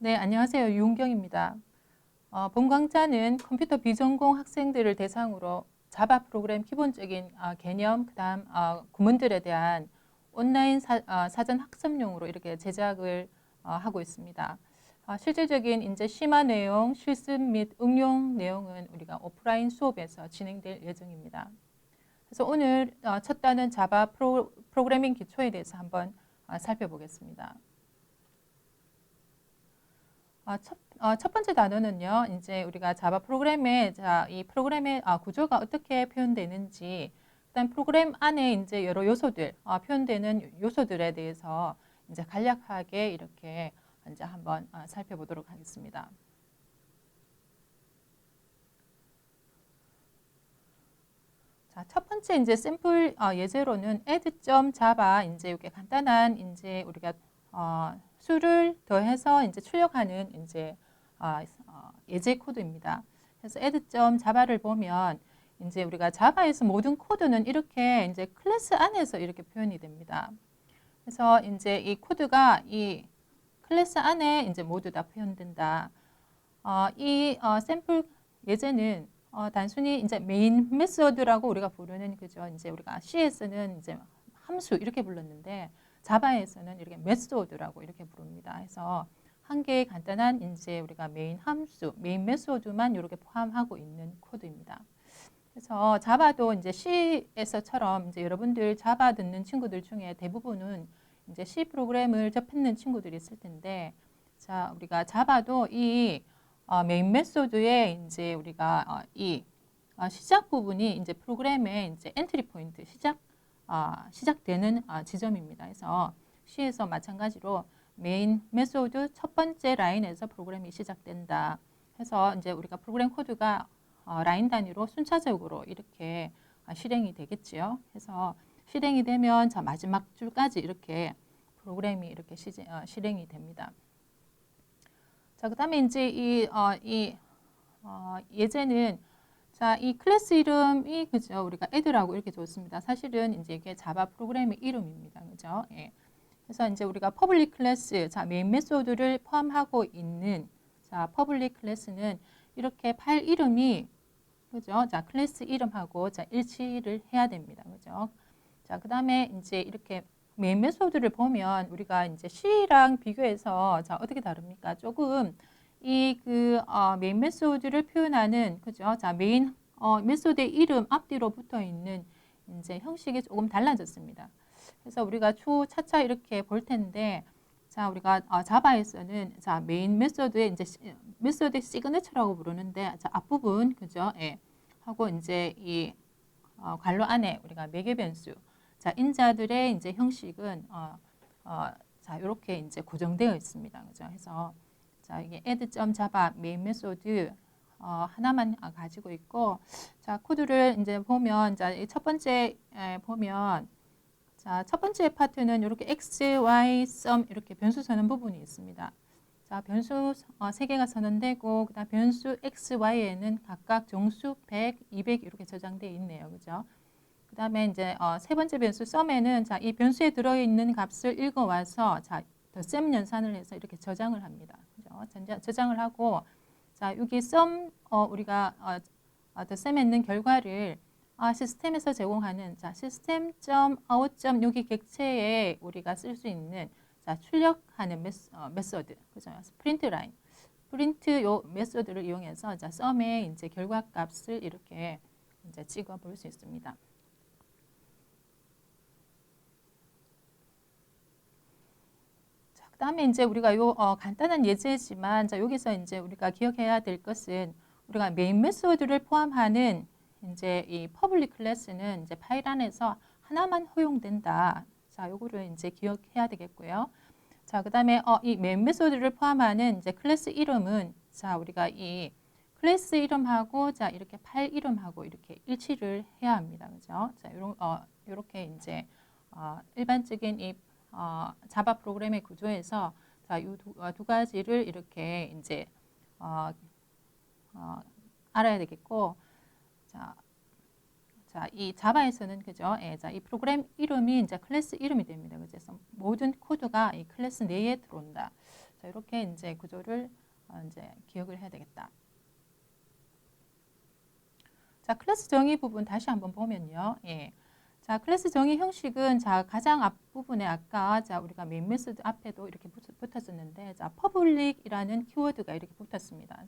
네, 안녕하세요. 유은경입니다. 본 강좌는 컴퓨터 비전공 학생들을 대상으로 자바 프로그램 기본적인 개념, 그다음 구문들에 대한 온라인 사전 학습용으로 이렇게 제작을 하고 있습니다. 실질적인 이제 심화 내용, 실습 및 응용 내용은 우리가 오프라인 수업에서 진행될 예정입니다. 그래서 오늘 첫 단은 자바 프로그래밍 기초에 대해서 한번 살펴보겠습니다. 첫 번째 단어는요, 이제 우리가 자바 프로그램의, 이 프로그램의 구조가 어떻게 표현되는지, 일단 프로그램 안에 이제 여러 요소들, 표현되는 요소들에 대해서 이제 간략하게 이렇게 이제 한번 살펴보도록 하겠습니다. 자, 첫 번째 이제 샘플 예제로는 add.java 이제 이렇게 간단한 이제 우리가 수를 더해서 이제 출력하는 이제 예제 코드입니다. 그래서 add.java를 보면 이제 우리가 자바에서 모든 코드는 이렇게 이제 클래스 안에서 이렇게 표현이 됩니다. 그래서 이제 이 코드가 이 클래스 안에 이제 모두 다 표현된다. 이 샘플 예제는 단순히 이제 메인 메소드라고 우리가 부르는 그죠. 이제 우리가 C에서는 이제 함수 이렇게 불렀는데 자바에서는 이렇게 메소드라고 이렇게 부릅니다. 그래서 한 개의 간단한 이제 우리가 메인 함수, 메인 메소드만 이렇게 포함하고 있는 코드입니다. 그래서 자바도 이제 C에서처럼 이제 여러분들 자바 듣는 친구들 중에 대부분은 이제 C 프로그램을 접했는 친구들이 있을 텐데, 자 우리가 자바도 이 메인 메소드에 이제 우리가 이 시작 부분이 이제 프로그램의 이제 엔트리 포인트 시작되는 지점입니다. 그래서 C에서 마찬가지로 메인 메소드 첫 번째 라인에서 프로그램이 시작된다. 해서 이제 우리가 프로그램 코드가 라인 단위로 순차적으로 이렇게 실행이 되겠지요. 그래서 실행이 되면 자 마지막 줄까지 이렇게 프로그램이 이렇게 실행이 됩니다. 자, 그다음에 이제 예제는 자, 이 클래스 이름이 그죠? 우리가 add라고 이렇게 줬습니다. 사실은 이제 이게 자바 프로그램의 이름입니다. 그죠? 예. 그래서 이제 우리가 퍼블릭 클래스, 자, 메인 메소드를 포함하고 있는 자, 퍼블릭 클래스는 이렇게 파일 이름이 그죠? 자, 클래스 이름하고 자, 일치를 해야 됩니다. 그죠? 자, 그다음에 이제 이렇게 메인 메소드를 보면 우리가 이제 C랑 비교해서 자, 어떻게 다릅니까? 조금 이 메인 메소드를 표현하는 그죠? 자, 메인 메소드의 이름 앞뒤로 붙어 있는 이제 형식이 조금 달라졌습니다. 그래서 우리가 차차 이렇게 볼 텐데 자, 우리가 자바에서는 자, 메인 메소드의 이제 메소드 시그니처라고 부르는데 자, 앞부분 그죠? 예. 하고 이제 이 괄호 안에 우리가 매개 변수 자, 인자들의 이제 형식은 자, 이렇게 이제 고정되어 있습니다. 그죠? 해서 자, 이게 add.java 메인 메소드 하나만 가지고 있고 자, 코드를 이제 보면 자, 첫 번째 보면 자, 첫 번째 파트는 이렇게 x, y, sum 이렇게 변수 서는 부분이 있습니다. 자, 변수 세 개가 선언되고 그다음 변수 x, y에는 각각 정수 100, 200 이렇게 저장되어 있네요. 그죠? 그다음에 이제 세 번째 변수 sum에는 자, 이 변수에 들어 있는 값을 읽어 와서 자, 덧셈 연산을 해서 이렇게 저장을 합니다. 그죠? 저장을 하고 자, 여기 sum 우리가 덧셈에 있는 결과를 시스템에서 제공하는 자, 시스템.out. 여기 객체에 우리가 쓸 수 있는 자, 출력하는 메소드. 그죠? 프린트 라인. 프린트 요 메소드를 이용해서 자, sum의 이제 결과 값을 이렇게 이제 찍어 볼 수 있습니다. 그다음에 이제 우리가 요 간단한 예제지만 자, 여기서 이제 우리가 기억해야 될 것은 우리가 메인 메소드를 포함하는 이제 이 퍼블릭 클래스는 이제 파일 안에서 하나만 허용된다. 자, 요거를 이제 기억해야 되겠고요. 자, 그다음에 이 메인 메소드를 포함하는 이제 클래스 이름은 자, 우리가 이 클래스 이름하고 자, 이렇게 파일 이름하고 이렇게 일치를 해야 합니다. 그죠? 자, 요렇게 이제 일반적인 이 자바 프로그램의 구조에서 자, 두 가지를 이렇게 이제 어, 어, 알아야 되겠고, 자, 이 자바에서는 그죠? 예, 자, 이 프로그램 이름이 이제 클래스 이름이 됩니다. 그래서 모든 코드가 이 클래스 내에 들어온다. 자, 이렇게 이제 구조를 이제 기억을 해야 되겠다. 자, 클래스 정의 부분 다시 한번 보면요. 예. 자, 클래스 정의 형식은 자, 가장 앞부분에 아까 자, 우리가 메인 메소드 앞에도 이렇게 붙었었는데 자, public이라는 키워드가 이렇게 붙었습니다.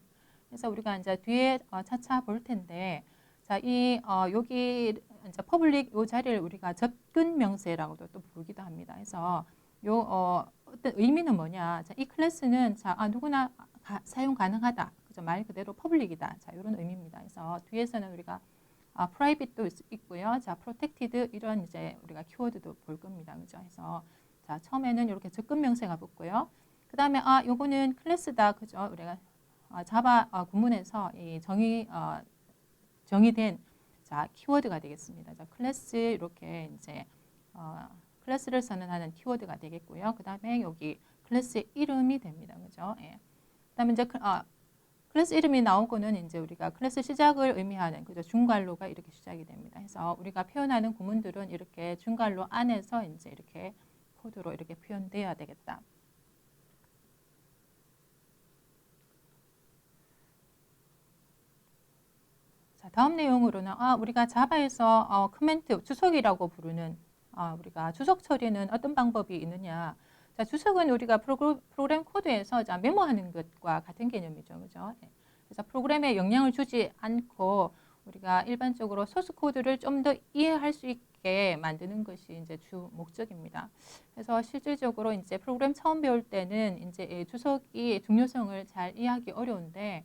그래서 우리가 이제 뒤에 차차 볼 텐데 자, 여기 이제 public 요 자리를 우리가 접근 명사라고도 또 부르기도 합니다. 그래서 어떤 의미는 뭐냐? 자, 이 클래스는 자, 누구나 사용 가능하다. 그죠? 말 그대로 public이다. 자, 이런 의미입니다. 그래서 뒤에서는 우리가 private도 있고요. 자, protected 이런 이제 우리가 키워드도 볼 겁니다. 그죠? 그래서 자, 처음에는 이렇게 접근 명사가 붙고요. 그다음에 요거는 클래스다. 그죠? 우리가 자바 구문에서 이 정의된 자, 키워드가 되겠습니다. 자, 클래스 이렇게 이제 클래스를 선언하는 키워드가 되겠고요. 그다음에 여기 클래스 이름이 됩니다. 그죠? 예. 그다음에 이제 클래스 이름이 나오고는 이제 우리가 클래스 시작을 의미하는 그죠? 중괄호가 이렇게 시작이 됩니다. 그래서 우리가 표현하는 구문들은 이렇게 중괄호 안에서 이제 이렇게 코드로 이렇게 표현되어야 되겠다. 자, 다음 내용으로는 우리가 자바에서 커멘트 주석이라고 부르는 우리가 주석 처리는 어떤 방법이 있느냐? 자, 주석은 우리가 프로그램 코드에서 자, 메모하는 것과 같은 개념이죠, 그죠? 네. 그래서 프로그램에 영향을 주지 않고 우리가 일반적으로 소스 코드를 좀 더 이해할 수 있게 만드는 것이 이제 주 목적입니다. 그래서 실질적으로 이제 프로그램 처음 배울 때는 이제 주석이 중요성을 잘 이해하기 어려운데.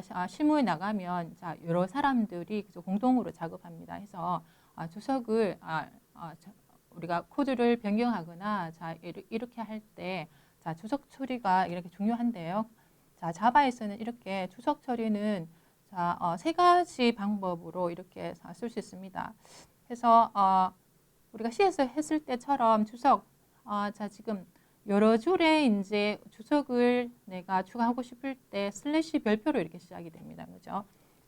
자, 실무에 나가면 자, 여러 사람들이 공동으로 작업합니다. 해서 주석을 우리가 코드를 변경하거나 자, 이렇게 할 때 자, 주석 처리가 이렇게 중요한데요. 자, 자바에서는 이렇게 주석 처리는 자, 세 가지 방법으로 이렇게 쓸 수 있습니다. 그래서 우리가 C에서 했을 때처럼 주석 자, 지금 여러 줄에 이제 주석을 내가 추가하고 싶을 때 슬래시 별표로 이렇게 시작이 됩니다. 그죠?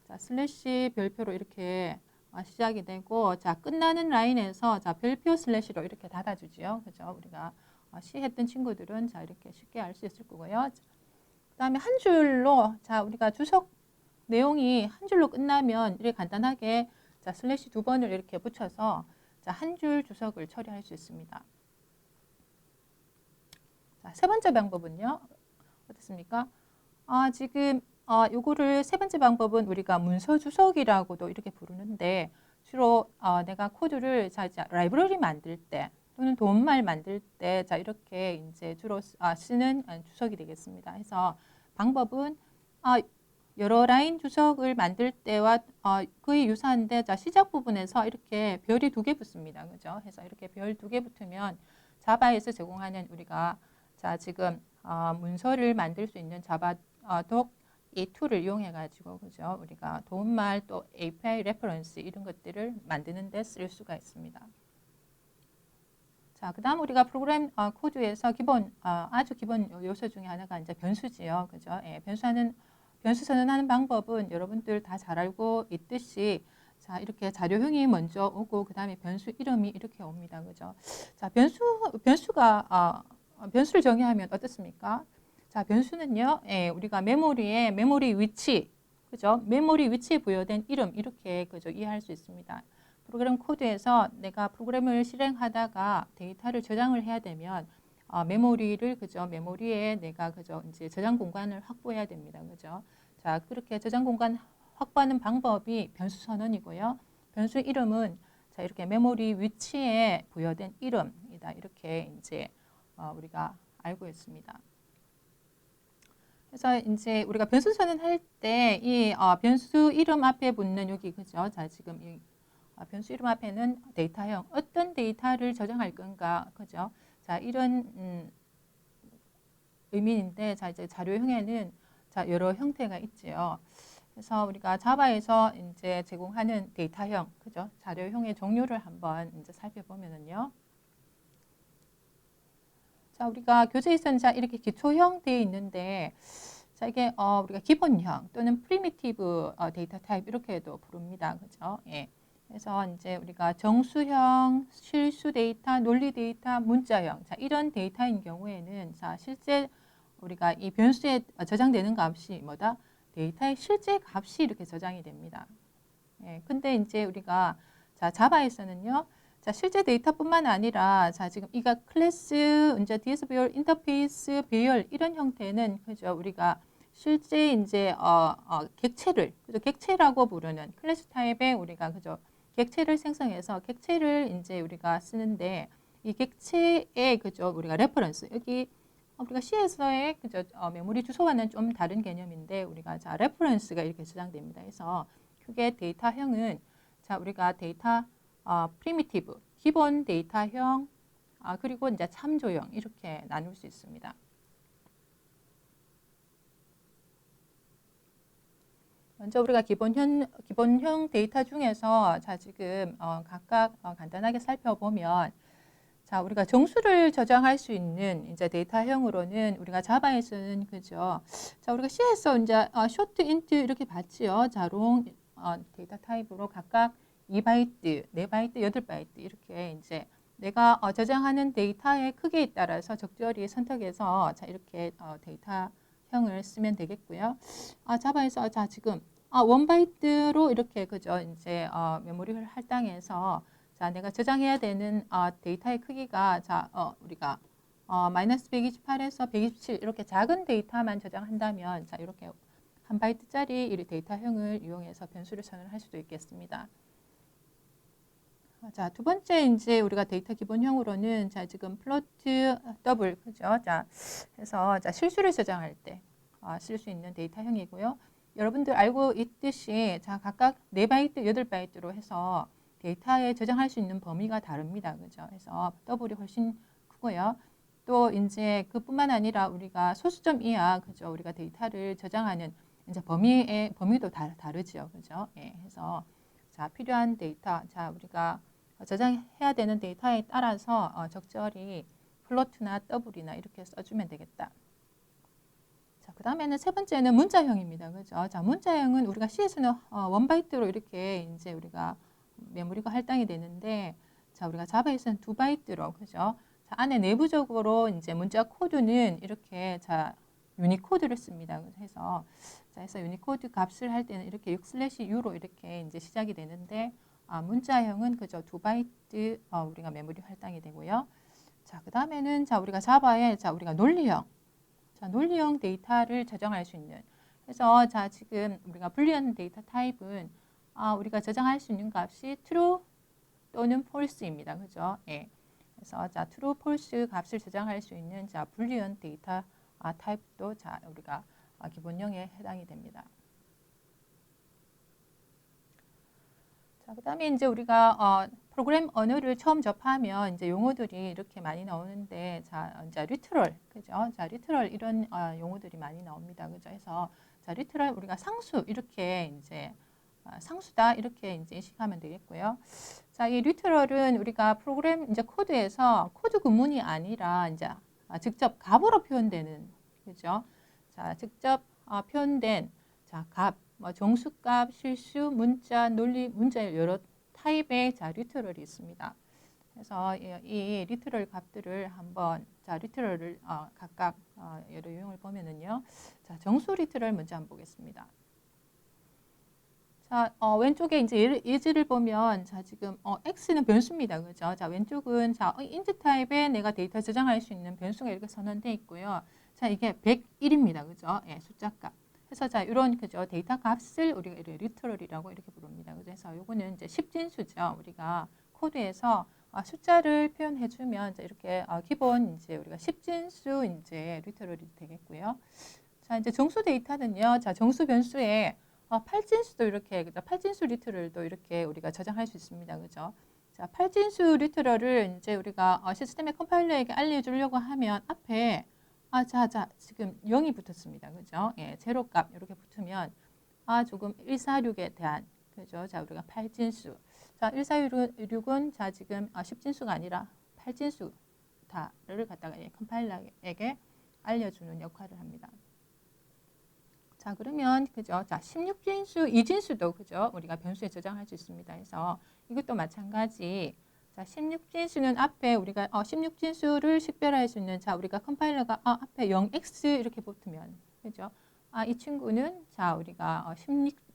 자, 슬래시 별표로 이렇게 시작이 되고, 자, 끝나는 라인에서 자, 별표 슬래시로 이렇게 닫아주지요. 그죠? 우리가 C 했던 친구들은 자, 이렇게 쉽게 알 수 있을 거고요. 그 다음에 한 줄로, 자, 우리가 주석 내용이 한 줄로 끝나면 이렇게 간단하게 자, 슬래시 2번을 이렇게 붙여서 자, 한 줄 주석을 처리할 수 있습니다. 자, 세 번째 방법은요. 어떻습니까? 지금 요거를 세 번째 방법은 우리가 문서 주석이라고도 이렇게 부르는데 주로 내가 코드를 자, 라이브러리 만들 때 또는 도움말 만들 때 자, 이렇게 이제 주로 쓰는 주석이 되겠습니다. 그래서 방법은 여러 라인 주석을 만들 때와 거의 유사한데 자, 시작 부분에서 이렇게 별이 2개 붙습니다. 그죠? 그래서 이렇게 별 2개 붙으면 자바에서 제공하는 우리가 자, 지금 문서를 만들 수 있는 자바 독 이 툴을 이용해 가지고 그죠? 우리가 도움말 또 API 레퍼런스 이런 것들을 만드는 데 쓸 수가 있습니다. 자, 그다음 우리가 프로그램 코드에서 아주 기본 요소 중에 하나가 이제 변수지요. 그죠? 예, 변수 선언하는 방법은 여러분들 다 잘 알고 있듯이 자, 이렇게 자료형이 먼저 오고 그다음에 변수 이름이 이렇게 옵니다. 그죠? 자, 변수를 정의하면 어떻습니까? 자, 변수는요, 우리가 메모리 위치, 그죠? 메모리 위치에 부여된 이름, 이렇게, 그죠? 이해할 수 있습니다. 프로그램 코드에서 내가 프로그램을 실행하다가 데이터를 저장을 해야 되면, 그죠? 메모리에 내가, 그죠? 이제 저장 공간을 확보해야 됩니다. 그죠? 자, 그렇게 저장 공간 확보하는 방법이 변수 선언이고요. 변수 이름은 자, 이렇게 메모리 위치에 부여된 이름이다. 이렇게 이제, 우리가 알고 있습니다. 그래서 이제 우리가 변수 선언할 때 이 변수 이름 앞에 붙는 여기 그죠? 자, 지금 이 변수 이름 앞에는 데이터형 어떤 데이터를 저장할 건가 그죠? 자, 이런 의미인데 자, 이제 자료형에는 자, 여러 형태가 있지요. 그래서 우리가 자바에서 이제 제공하는 데이터형 그죠? 자료형의 종류를 한번 이제 살펴보면은요. 자, 우리가 교재에서는 자, 이렇게 기초형 되어 있는데, 자, 이게 우리가 기본형 또는 프리미티브 데이터 타입 이렇게도 부릅니다. 그죠? 예. 그래서 이제 우리가 정수형, 실수 데이터, 논리 데이터, 문자형. 자, 이런 데이터인 경우에는 자, 실제 우리가 이 변수에 저장되는 값이 뭐다? 데이터의 실제 값이 이렇게 저장이 됩니다. 예, 근데 이제 우리가 자, 자바에서는요. 자, 실제 데이터뿐만 아니라 자, 지금 이가 클래스, 이제 DS 배열, 인터페이스 배열 이런 형태는 그죠? 우리가 실제 이제 객체를 그죠? 객체라고 부르는 클래스 타입의 우리가 그죠? 객체를 생성해서 객체를 이제 우리가 쓰는데 이 객체의 그죠? 우리가 레퍼런스 여기 우리가 C에서의 그죠? 메모리 주소와는 좀 다른 개념인데 우리가 자 레퍼런스가 이렇게 저장됩니다. 그래서 크게 데이터형은 자 우리가 데이터 프리미티브 기본 데이터형 그리고 이제 참조형 이렇게 나눌 수 있습니다. 먼저 우리가 기본형 데이터 중에서 자 지금 각각 간단하게 살펴보면 자 우리가 정수를 저장할 수 있는 이제 데이터형으로는 우리가 자바에서는 그죠. 자 우리가 C에서 이제 쇼트 인트 이렇게 봤지요. 자롱 데이터 타입으로 각각 2바이트, 4바이트, 8바이트 이렇게 이제 내가 저장하는 데이터의 크기에 따라서 적절히 선택해서 자 이렇게 데이터형을 쓰면 되겠고요. 자바에서 자 지금 1바이트로 이렇게 그죠 이제 메모리를 할당해서 자 내가 저장해야 되는 데이터의 크기가 자 우리가 마이너스 128에서 127 이렇게 작은 데이터만 저장한다면 자 이렇게 1바이트짜리 이 데이터형을 이용해서 변수를 선언할 수도 있겠습니다. 자, 두 번째 이제 우리가 데이터 기본형으로는 자, 지금 플로트 더블 그죠? 자, 해서 자, 실수를 저장할 때 쓸 수 있는 데이터형이고요. 여러분들 알고 있듯이 자, 각각 4바이트, 8바이트로 해서 데이터에 저장할 수 있는 범위가 다릅니다. 그죠? 그래서 더블이 훨씬 크고요. 또 이제 그뿐만 아니라 우리가 소수점 이하 그죠? 우리가 데이터를 저장하는 이제 범위도 다르죠. 그죠? 예. 해서 자, 필요한 데이터 자, 우리가 저장해야 되는 데이터에 따라서 적절히 플로트나 더블이나 이렇게 써주면 되겠다. 자, 그 다음에는 세 번째는 문자형입니다. 그죠? 자, 문자형은 우리가 C에서는 1바이트로 이렇게 이제 우리가 메모리가 할당이 되는데, 자, 우리가 자바에서는 2바이트로, 그죠? 자, 안에 내부적으로 이제 문자 코드는 이렇게 자, 유니코드를 씁니다. 그래서 자, 해서 유니코드 값을 할 때는 이렇게 6/U로 이렇게 이제 시작이 되는데, 문자형은 그죠 2바이트 우리가 메모리 할당이 되고요. 자, 그 다음에는 자 우리가 자바에 자 우리가 논리형 자 논리형 데이터를 저장할 수 있는 그래서 자 지금 우리가 불리한 데이터 타입은 우리가 저장할 수 있는 값이 true 또는 false입니다. 그죠? 예. 그래서 자 true, false 값을 저장할 수 있는 자 불리한 데이터 타입도 자 우리가 기본형에 해당이 됩니다. 자, 그다음에 이제 우리가 프로그램 언어를 처음 접하면 이제 용어들이 이렇게 많이 나오는데 자 이제 리트럴 그죠? 자 리트럴 이런 용어들이 많이 나옵니다. 그죠? 해서 자 리트럴 우리가 상수 이렇게 이제 상수다 이렇게 이제 인식하면 되겠고요. 자, 이 리트럴은 우리가 프로그램 이제 코드에서 코드 구문이 아니라 이제 직접 값으로 표현되는 그죠? 자, 직접 표현된 자, 값 뭐 정수값, 실수, 문자, 논리, 문자의 여러 타입의 자 리트럴이 있습니다. 그래서 이 리트럴 값들을 한번 자 리트럴을 각각 여러 유형을 보면은요. 자 정수 리트럴 먼저 한번 보겠습니다. 자 왼쪽에 이제 예제를 보면 자 지금 x는 변수입니다, 그죠? 자 왼쪽은 자 int 타입에 내가 데이터 저장할 수 있는 변수가 이렇게 선언되어 있고요. 자 이게 101입니다, 그죠? 예, 숫자 값. 그래서 자 이런 그죠 데이터 값을 우리가 리터럴이라고 이렇게 부릅니다. 그래서 요거는 이제 십진수죠. 우리가 코드에서 숫자를 표현해주면 이렇게 기본 이제 우리가 십진수 이제 리터럴이 되겠고요. 자 이제 정수 데이터는요. 자 정수 변수에 8진수도 이렇게 그죠? 8진수 리터럴도 이렇게 우리가 저장할 수 있습니다. 그죠? 자 8진수 리터럴을 이제 우리가 시스템의 컴파일러에게 알려주려고 하면 앞에 자, 지금 0이 붙었습니다. 그죠? 예, 제로 값 이렇게 붙으면 조금 146에 대한 그죠? 자, 우리가 8진수. 자, 146은 자, 지금 10진수가 아니라 8진수 다를 갖다가 컴파일러에게 알려주는 역할을 합니다. 자, 그러면 그죠? 자, 16진수, 2진수도 그죠? 우리가 변수에 저장할 수 있습니다. 그래서 이것도 마찬가지 자, 16진수는 앞에 우리가 16진수를 식별할 수 있는 자, 우리가 컴파일러가 앞에 0x 이렇게 붙으면 그죠? 이 친구는 자, 우리가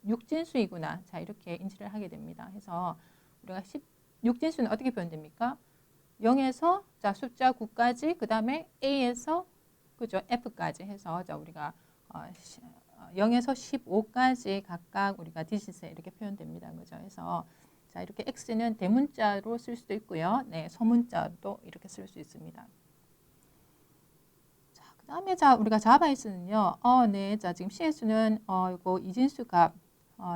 16진수이구나. 자, 이렇게 인지를 하게 됩니다. 그래서 우리가 16진수는 어떻게 표현됩니까? 0에서 자, 숫자 9까지 그다음에 A에서 그죠? F까지 해서 자, 우리가 0에서 15까지 각각 우리가 디짓에 이렇게 표현됩니다. 그죠? 그래서 자, 이렇게 X는 대문자로 쓸 수도 있고요. 네, 소문자도 이렇게 쓸 수 있습니다. 자, 그다음에 자, 우리가 자바이스는요. 네. 자, 지금 CS는 이거 이진수 값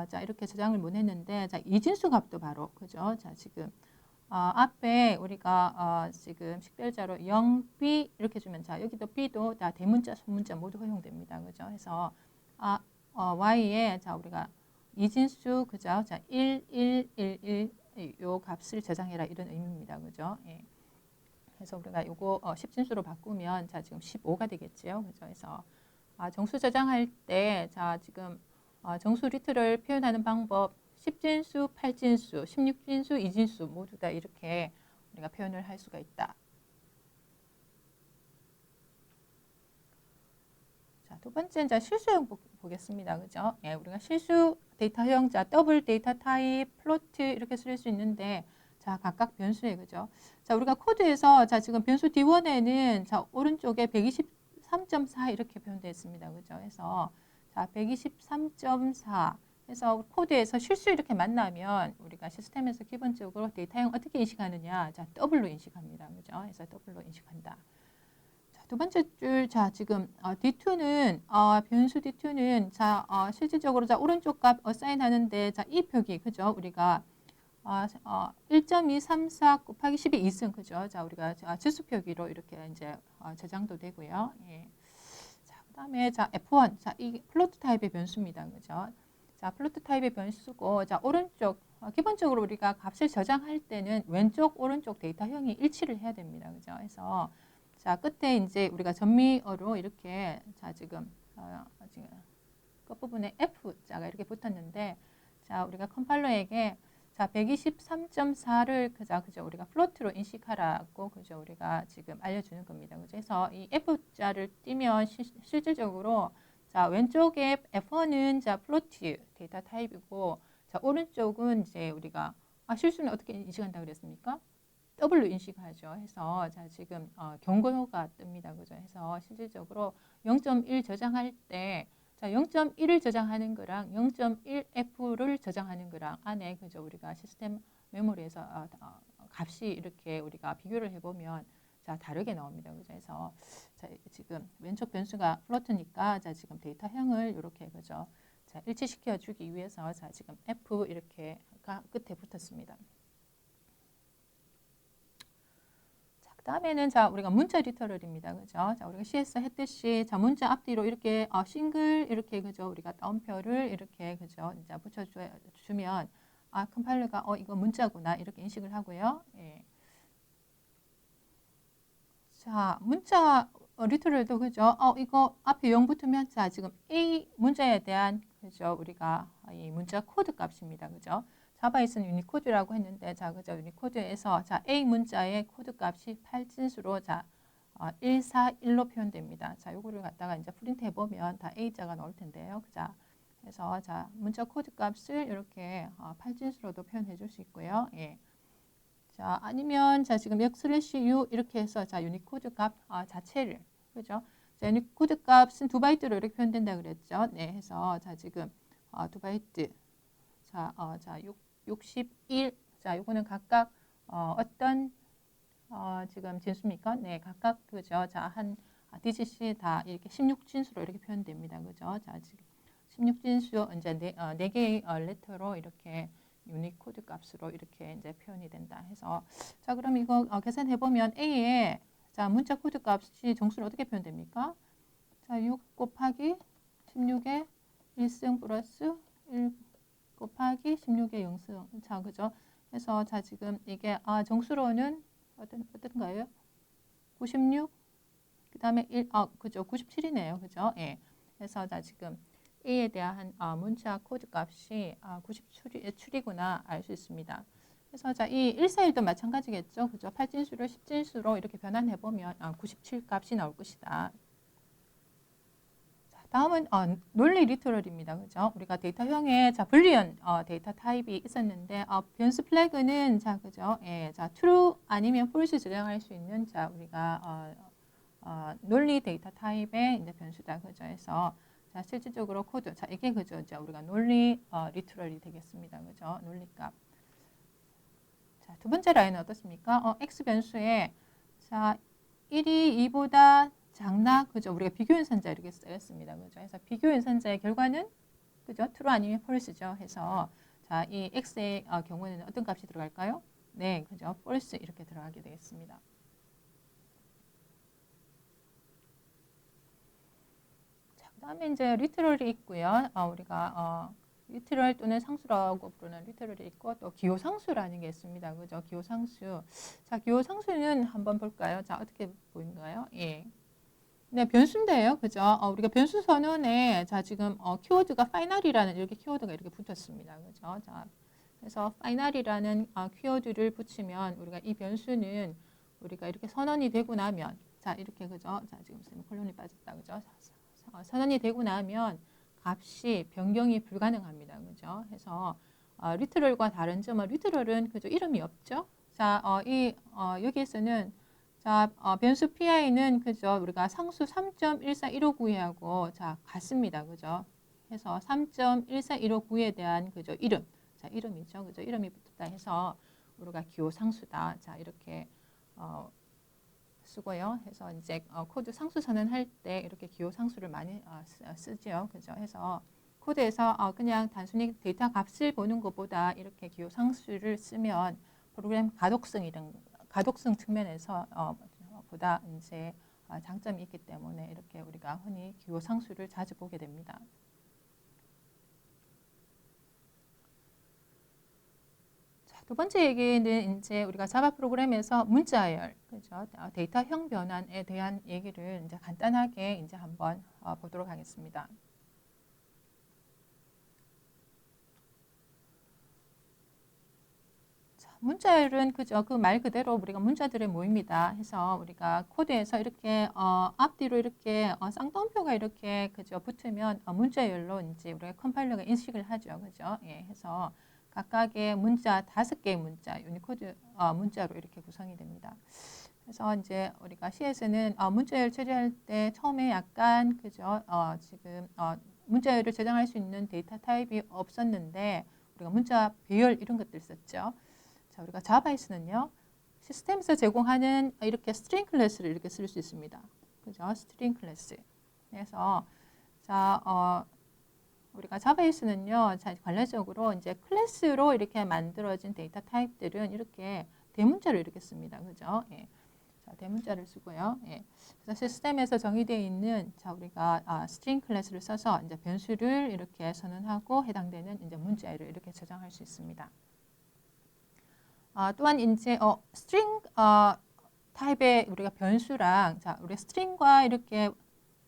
자, 이렇게 저장을 못 했는데 자, 이진수 값도 바로 그죠? 자, 지금 앞에 우리가 지금 식별자로 0B 이렇게 주면 자, 여기도 B도 다 대문자, 소문자 모두 허용됩니다. 그죠? 그래서 Y에 자, 우리가 이진수 그죠? 자, 1, 1, 1, 1 요 값을 저장해라 이런 의미입니다. 그죠? 예. 그래서 우리가 요거 10진수로 바꾸면 자, 지금 15가 되겠죠. 그죠? 그래서 정수 저장할 때 자, 지금 정수 리트를 표현하는 방법 10진수, 8진수, 16진수, 2진수 모두 다 이렇게 우리가 표현을 할 수가 있다. 자, 두 번째는 자, 실수형 보겠습니다. 그죠? 예, 우리가 실수 데이터형, 자, 더블 데이터 타입, 플로트 이렇게 쓸 수 있는데 자, 각각 변수에 그죠? 자, 우리가 코드에서 자, 지금 변수 D1에는 자, 오른쪽에 123.4 이렇게 표현되어 있습니다. 그죠? 그래서 자, 123.4 해서 코드에서 실수 이렇게 만나면 우리가 시스템에서 기본적으로 데이터형 어떻게 인식하느냐? 자, 더블로 인식합니다. 그죠? 그래서 더블로 인식한다. 자, 두 번째 줄, 자, 지금 D2는 변수 D2는 자, 실질적으로 자, 오른쪽 값 어사인 하는데 자, 이 표기 그죠? 우리가 1.234 곱하기 12 2승 그죠? 자, 우리가 지수 표기로 이렇게 이제 저장도 되고요. 예. 자, 그다음에 자, F1. 자, 이 플로트 타입의 변수입니다. 그죠? 자, 플로트 타입의 변수고 자, 오른쪽 기본적으로 우리가 값을 저장할 때는 왼쪽 오른쪽 데이터형이 일치를 해야 됩니다. 그죠? 그래서 자, 끝에 이제 우리가 전미어로 이렇게 자, 지금 끝부분에 F자가 이렇게 붙었는데 자, 우리가 컴파일러에게 자, 123.4를 그죠? 우리가 플로트로 인식하라고 그죠? 우리가 지금 알려주는 겁니다. 그죠? 그래서 이 F자를 띄면 실질적으로 자, 왼쪽에 F1은 자, 플로트 데이터 타입이고 자, 오른쪽은 이제 우리가 실수는 어떻게 인식한다고 그랬습니까? W로 인식하죠. 해서 자, 지금 경고가 뜹니다. 그죠? 해서 실질적으로 0.1 저장할 때 자, 0.1을 저장하는 거랑 0.1F를 저장하는 거랑 안에 그죠? 우리가 시스템 메모리에서 값이 이렇게 우리가 비교를 해보면 자, 다르게 나옵니다. 그죠? 그래서 자, 지금 왼쪽 변수가 플로트니까 자, 지금 데이터형을 이렇게 그죠? 자, 일치시켜 주기 위해서 자, 지금 F 이렇게가 끝에 붙었습니다. 다음에는 자, 우리가 문자 리터럴입니다. 그죠? 자, 우리가 CS 했듯이 자, 문자 앞뒤로 이렇게 싱글 이렇게 그죠? 우리가 따옴표를 이렇게 그죠? 이제 붙여 주면 컴파일러가 이거 문자구나 이렇게 인식을 하고요. 예. 자, 문자 리터럴도 그죠? 이거 앞에 0 붙으면 자, 지금 A 문자에 대한 그죠? 우리가 이 문자 코드 값입니다. 그죠? 자바에서는 유니코드라고 했는데 자, 그죠? 유니코드에서 자, A 문자의 코드 값이 8진수로 자, 141로 표현됩니다. 자, 요거를 갖다가 이제 프린트 해 보면 다 A자가 나올 텐데요. 그죠? 그래서 자, 문자 코드 값을 이렇게 8진수로도 표현해 줄 수 있고요. 예. 자, 아니면 자, 지금 역/u 이렇게 해서 자, 유니코드 값 자체를 그죠? 자, 유니코드 값은 2바이트로 이렇게 표현된다 그랬죠? 네, 해서 자, 지금 2바이트 자, 61. 자, 요거는 각각 어떤 지금 진수입니까? 네, 각각 그죠? 자, 한 디짓이 다 이렇게 16진수로 이렇게 표현됩니다. 그죠? 자, 지금 16진수 이제 네 개의 레터로 이렇게 유니코드 값으로 이렇게 이제 표현이 된다 해서 자, 그럼 이거 계산해 보면 A의 자, 문자 코드 값이 정수는 어떻게 표현됩니까? 자, 6 곱하기 16의 1승 플러스 1 곱하기 16의 0승. 자, 그죠? 그래서 자, 지금 이게 정수로는 어떤가요? 96 그다음에 1 그죠? 97이네요. 그죠? 예. 그래서 자, 지금 A에 대한 문자 코드 값이 97이구나 알 수 있습니다. 그래서 자, 이 141도 마찬가지겠죠. 그죠? 8진수를 10진수로 이렇게 변환해 보면 97 값이 나올 것이다. 자, 다음은 논리 리터럴입니다. 그죠? 우리가 데이터형에 자, 불리언 데이터 타입이 있었는데 변수 플래그는 자, 그죠? 예, 자, true 아니면 false 저장할 수 있는 자, 우리가 논리 데이터 타입의 이제 변수다. 그죠? 해서 자, 실질적으로 코드. 자, 이게 그죠? 자, 우리가 논리 리터럴이 되겠습니다. 그죠? 논리값. 자, 두 번째 라인은 어떻습니까? x 변수에 자, 1이 2보다 작나? 그죠? 우리가 비교 연산자 이렇게 쓰였습니다. 그죠? 그래서 비교 연산자의 결과는 그죠? true 아니면 false죠. 해서 자, 이 x의 경우에는 어떤 값이 들어갈까요? 네, 그죠? false 이렇게 들어가게 되겠습니다. 자, 그다음에 이제 리트럴이 있고요. 우리가 리트럴 또는 상수라고 부르는 리트럴이 있고 또 기호상수라는 게 있습니다. 그죠? 기호상수. 자, 기호상수는 한번 볼까요? 자, 어떻게 보인가요? 예. 네, 변수인데요. 그죠? 우리가 변수 선언에 자, 지금 키워드가 파이널이라는 이렇게 키워드가 이렇게 붙었습니다. 그죠? 자, 그래서 파이널이라는 키워드를 붙이면 우리가 이 변수는 우리가 이렇게 선언이 되고 나면 자, 이렇게 그죠? 자, 지금 세미콜론이 빠졌다. 그죠? 선언이 되고 나면 값이 변경이 불가능합니다. 그죠? 해서 리트럴과 다른 점은 리트럴은 그죠? 이름이 없죠? 자, 여기에서는 자, 변수 pi는 그죠? 우리가 상수 3.14159하고 자, 같습니다. 그죠? 해서 3.14159에 대한 그죠? 이름. 자, 이름이죠. 그죠? 이름이 붙었다 해서 우리가 기호상수다. 자, 이렇게 쓰고요. 해서 이제 코드 상수 선언할 때 이렇게 기호상수를 많이 쓰죠. 그죠? 해서 코드에서 그냥 단순히 데이터 값을 보는 것보다 이렇게 기호상수를 쓰면 프로그램 가독성 측면에서 보다 이제 장점이 있기 때문에 이렇게 우리가 흔히 기호상수를 자주 보게 됩니다. 자, 두 번째 얘기는 이제 우리가 자바 프로그램에서 문자열, 그죠? 데이터형 변환에 대한 얘기를 이제 간단하게 이제 한번 보도록 하겠습니다. 문자열은 그죠? 그 말 그대로 우리가 문자들의 모임이다 해서 우리가 코드에서 이렇게 앞뒤로 이렇게 쌍따옴표가 이렇게 그죠? 붙으면 문자열로 이제 우리가 컴파일러가 인식을 하죠. 그죠? 예, 해서 각각의 문자 5개의 문자 유니코드 문자로 이렇게 구성이 됩니다. 그래서 이제 우리가 C에서는 문자열 처리할 때 처음에 약간 그죠? 지금 문자열을 저장할 수 있는 데이터 타입이 없었는데 우리가 문자 배열 이런 것들 썼죠. 자, 우리가 자바에서는요, 시스템에서 제공하는 이렇게 스트링 클래스를 이렇게 쓸 수 있습니다. 그죠? 스트링 클래스. 그래서, 자, 우리가 자바에서는요, 자, 관례적으로 이제 클래스로 이렇게 만들어진 데이터 타입들은 이렇게 대문자로 이렇게 씁니다. 그죠? 예. 자, 대문자를 쓰고요. 예. 그래서 시스템에서 정의되어 있는 자, 우리가 스트링 클래스를 써서 이제 변수를 이렇게 선언하고 해당되는 이제 문자를 이렇게 저장할 수 있습니다. 또한 이제 스트링 타입의 우리가 변수랑 자, 우리 스트링과 이렇게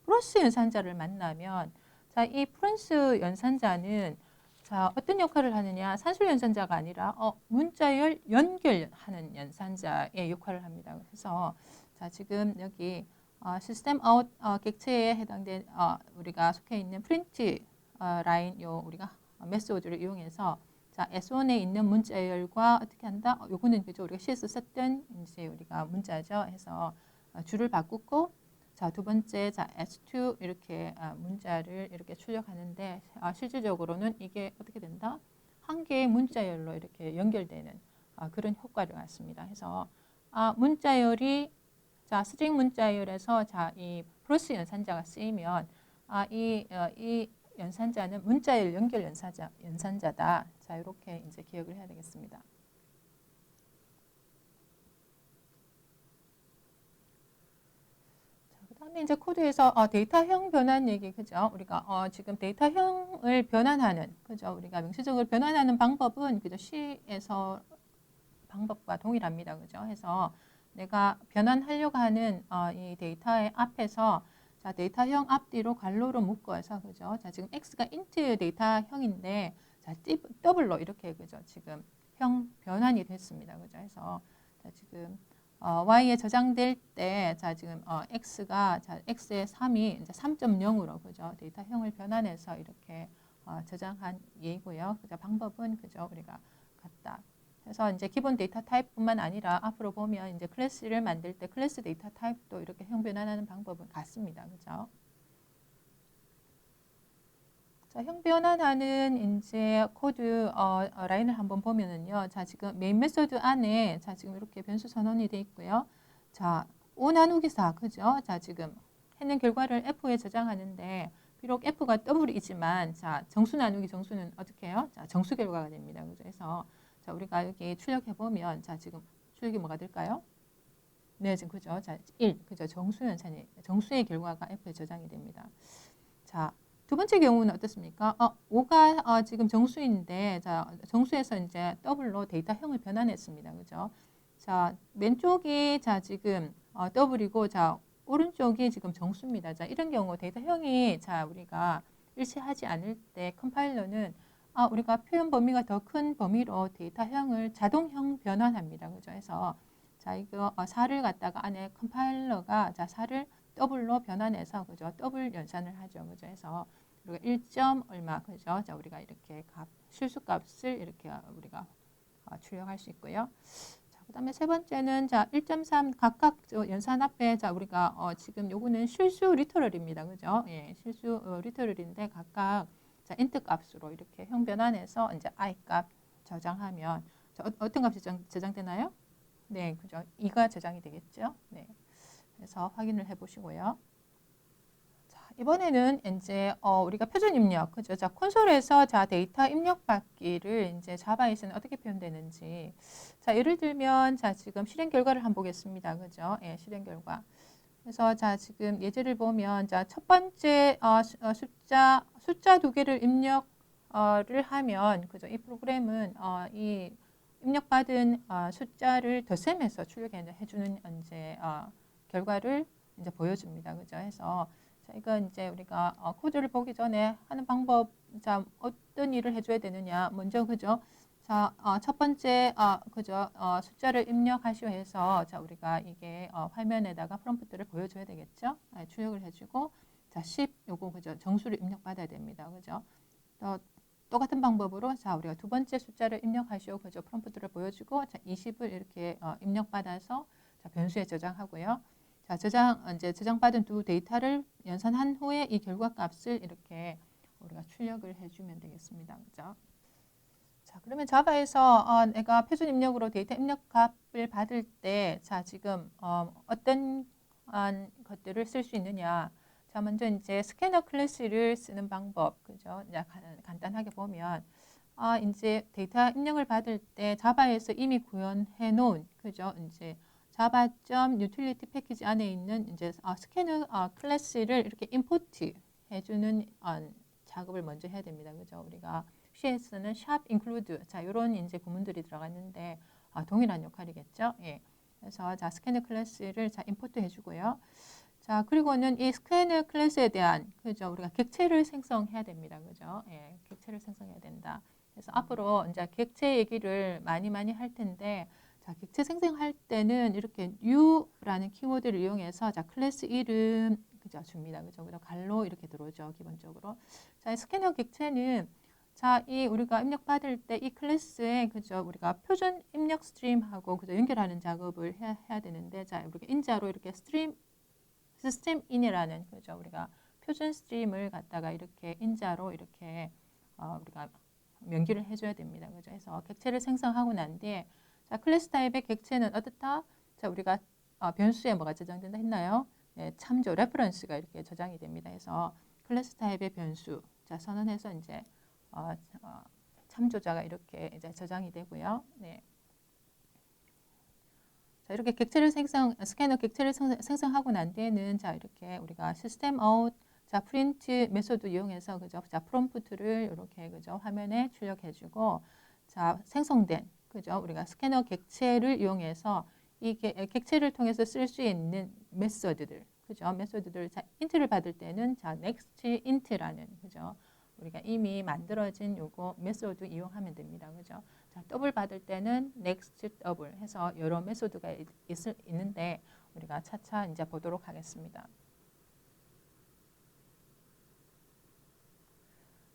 플러스 연산자를 만나면 자, 이 플러스 연산자는 자, 어떤 역할을 하느냐? 산술 연산자가 아니라 문자열 연결하는 연산자의 역할을 합니다. 그래서 자, 지금 여기 시스템 아웃 객체에 해당된 우리가 속해 있는 프린트 라인 요 우리가 메소드를 이용해서 자, S1에 있는 문자열과 어떻게 한다? 요거는 그죠? 우리가 C에서 썼던 이제 우리가 문자죠. 해서 줄을 바꾸고 자, 두 번째 자, S2 이렇게 문자를 이렇게 출력하는데 실질적으로는 이게 어떻게 된다? 한 개의 문자열로 이렇게 연결되는 그런 효과를 갖습니다. 해서 문자열이 자, 스트링 문자열에서 자, 이 플러스 연산자가 쓰이면 이 연산자는 문자열 연결 연산자다. 자, 이렇게 이제 기억을 해야 되겠습니다. 자, 그다음에 이제 코드에서 데이터형 변환 얘기, 그죠? 우리가 지금 데이터형을 변환하는, 그죠? 우리가 명시적으로 변환하는 방법은 그죠? C에서 방법과 동일합니다, 그죠? 해서 내가 변환하려고 하는 이 데이터의 앞에서 자, 데이터형 앞뒤로 괄호로 묶어서 그죠? 자, 지금 x가 int 데이터형인데 자, 더블로 이렇게 그죠? 지금 형 변환이 됐습니다. 그죠? 그래서 자, 지금 y에 저장될 때, 자, 지금 x가, 자, x의 3이 이제 3.0으로, 그죠? 데이터형을 변환해서 이렇게 저장한 예이고요. 그죠? 방법은, 그죠? 우리가 같다. 그래서 이제 기본 데이터 타입뿐만 아니라 앞으로 보면 이제 클래스를 만들 때 클래스 데이터 타입도 이렇게 형 변환하는 방법은 같습니다. 그죠? 자, 형 변환하는 이제 코드 라인을 한번 보면은요. 자, 지금 메인 메소드 안에 자, 지금 이렇게 변수 선언이 돼 있고요. 자, O 나누기 4, 그죠? 자, 지금 했는 결과를 F에 저장하는데 비록 F가 W이지만 자, 정수 나누기 정수는 어떻게 해요? 자, 정수 결과가 됩니다. 그죠? 그래서 자, 우리가 여기 출력해 보면 자, 지금 출력이 뭐가 될까요? 네, 지금 그죠? 자, 1, 그죠? 정수의 결과가 F에 저장이 됩니다. 자, 두 번째 경우는 어떻습니까? 5가 지금 정수인데, 자, 정수에서 이제 더블로 데이터형을 변환했습니다. 그죠? 자, 왼쪽이 자, 지금 더블이고, 자, 오른쪽이 지금 정수입니다. 자, 이런 경우 데이터형이 자, 우리가 일치하지 않을 때 컴파일러는 우리가 표현 범위가 더 큰 범위로 데이터형을 자동형 변환합니다. 그죠? 그래서 자, 이거 4를 갖다가 안에 컴파일러가 자, 4를 더블로 변환해서 그죠? 더블 연산을 하죠. 그죠? 해서 우리가 1점 얼마 그죠? 자, 우리가 이렇게 실수값을 이렇게 우리가 출력할 수 있고요. 자, 그다음에 세 번째는 자, 1.3 각각 연산 앞에 자, 우리가 지금 요거는 실수 리터럴입니다. 그죠? 예, 실수 리터럴인데 각각 자, 인트 값으로 이렇게 형 변환해서 이제 i 값 저장하면 자, 어떤 값이 저장되나요? 네, 그죠? 2가 저장이 되겠죠? 네. 그래서 확인을 해 보시고요. 자, 이번에는 이제 우리가 표준 입력, 그죠? 자, 콘솔에서 자, 데이터 입력 받기를 이제 자바에서는 어떻게 표현되는지. 자, 예를 들면 자, 지금 실행 결과를 한번 보겠습니다. 그죠? 예, 실행 결과. 그래서 자, 지금 예제를 보면 자, 첫 번째 숫자 두 개를 입력을 하면 그죠? 이 프로그램은 이 입력받은 숫자를 덧셈해서 출력해 주는 이제 결과를 이제 보여줍니다. 그죠? 해서 자, 이건 이제 우리가 코드를 보기 전에 하는 방법, 자, 어떤 일을 해줘야 되느냐. 먼저, 그죠? 자, 첫 번째, 그죠? 숫자를 입력하시오 해서, 자, 우리가 이게 화면에다가 프롬프트를 보여줘야 되겠죠? 출력을 해주고, 자, 10, 요거, 그죠? 정수를 입력받아야 됩니다. 그죠? 또, 똑같은 방법으로, 자, 우리가 두 번째 숫자를 입력하시오. 그죠? 프롬프트를 보여주고, 자, 20을 이렇게 입력받아서, 자, 변수에 저장하고요. 자, 이제 저장받은 두 데이터를 연산한 후에 이 결과 값을 이렇게 우리가 출력을 해주면 되겠습니다. 그죠? 자, 그러면 자바에서 내가 표준 입력으로 데이터 입력 값을 받을 때, 자, 지금 어떤 것들을 쓸 수 있느냐? 자, 먼저 이제 스캐너 클래스를 쓰는 방법, 그죠? 이제 간단하게 보면, 이제 데이터 입력을 받을 때 자바에서 이미 구현해 놓은, 그죠? 이제 java.utility 패키지 안에 있는 이제 스캐너 클래스를 이렇게 임포트 해주는 작업을 먼저 해야 됩니다. 그죠? 우리가 CS는 샵 include 자 이런 이제 구문들이 들어갔는데 동일한 역할이겠죠. 예. 그래서 자 스캐너 클래스를 자 임포트 해주고요. 자 그리고는 이 스캐너 클래스에 대한 그죠? 우리가 객체를 생성해야 됩니다. 그죠? 예, 객체를 생성해야 된다. 그래서 앞으로 이제 객체 얘기를 많이 할 텐데. 자, 객체 생성할 때는 이렇게 new라는 키워드를 이용해서 자, 클래스 이름 그죠? 줍니다. 그죠? 그다음 갈로 이렇게 들어오죠. 기본적으로. 자, 스캐너 객체는 자, 이 우리가 입력 받을 때 이 클래스에 그죠? 우리가 표준 입력 스트림하고 그죠? 연결하는 작업을 해야 되는데 자, 우리가 인자로 이렇게 시스템 인이라는 그죠? 우리가 표준 스트림을 갖다가 이렇게 인자로 이렇게 우리가 명기를 해줘야 됩니다. 그죠? 그래서 객체를 생성하고 난 뒤에 자, 클래스 타입의 객체는 어떻다? 자, 우리가 변수에 뭐가 저장된다 했나요? 네, 참조, 레퍼런스가 이렇게 저장이 됩니다. 그래서 클래스 타입의 변수, 자, 선언해서 이제 참조자가 이렇게 이제 저장이 되고요. 네. 자, 이렇게 스캐너 객체를 생성하고 난 뒤에는 자, 이렇게 우리가 시스템 아웃, 자, 프린트 메소드 이용해서 그죠? 자, 프롬프트를 이렇게 그죠? 화면에 출력해주고, 자, 생성된 그죠? 우리가 스캐너 객체를 이용해서 이 객체를 통해서 쓸 수 있는 메소드들, 그죠? 메소드들, 자, 인트를 받을 때는 자, next int라는 그죠? 우리가 이미 만들어진 요거 메소드 이용하면 됩니다. 그죠? 자, 더블 받을 때는 next 더블 해서 여러 메소드가 있는데 우리가 차차 이제 보도록 하겠습니다.